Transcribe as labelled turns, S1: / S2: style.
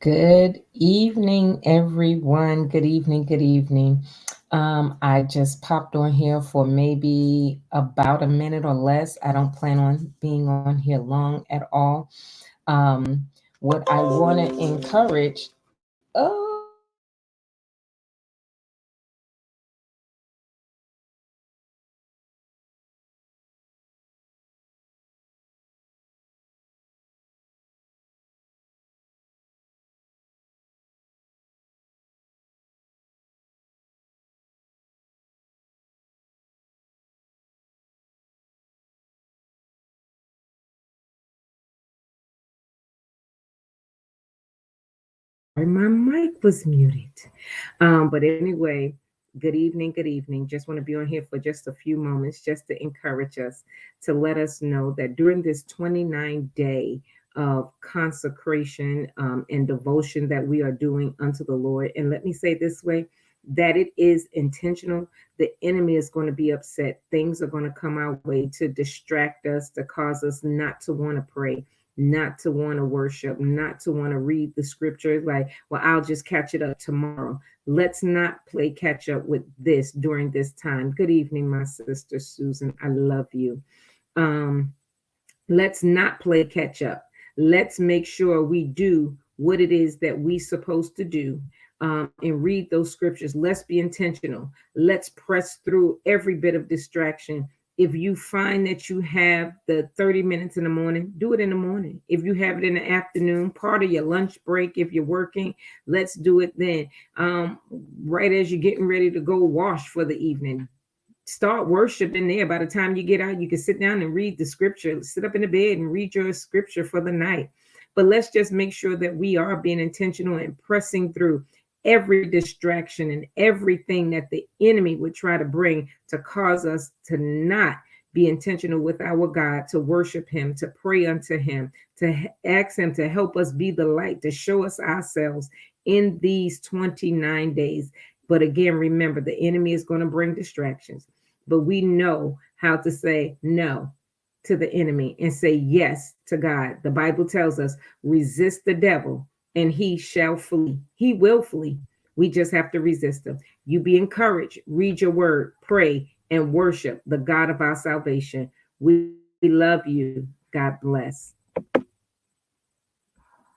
S1: Good evening, everyone. Good evening. Good evening. I just popped on here for maybe about a minute or less. I don't plan on being on here long at all. What I want to encourage. Oh, sorry, my mic was muted. But anyway, good evening. Good evening. Just want to be on here for just a few moments, just to encourage us, to let us know that during this 29-day of consecration and devotion that we are doing unto the Lord, and let me say this way, that it is intentional. The enemy is going to be upset. Things are going to come our way to distract us, to cause us not to want to pray, not to want to worship, not to want to read the scriptures like, well, I'll just catch it up tomorrow. Let's not play catch up with this during this time. Good evening, my sister Susan. I love you. Um, let's not play catch up. Let's make sure we do what it is that we supposed to do, and read those scriptures. Let's be intentional. Let's press through every bit of distraction. If you find that you have the 30 minutes in the morning, do it in the morning. If you have it in the afternoon, part of your lunch break, if you're working, let's do it then. Right as you're getting ready to go wash for the evening, start worshiping there. By the time you get out, you can sit down and read the scripture, sit up in the bed and read your scripture for the night. But let's just make sure that we are being intentional and pressing through every distraction and everything that the enemy would try to bring to cause us to not be intentional with our God, to worship him, to pray unto him, to ask him to help us be the light, to show us ourselves in these 29 days. But again, remember, the enemy is going to bring distractions, but we know how to say no to the enemy and say yes to God. The Bible tells us, resist the devil and he shall flee. He will flee. We just have to resist him. You be encouraged, read your word, pray, and worship the God of our salvation. We love you. God bless.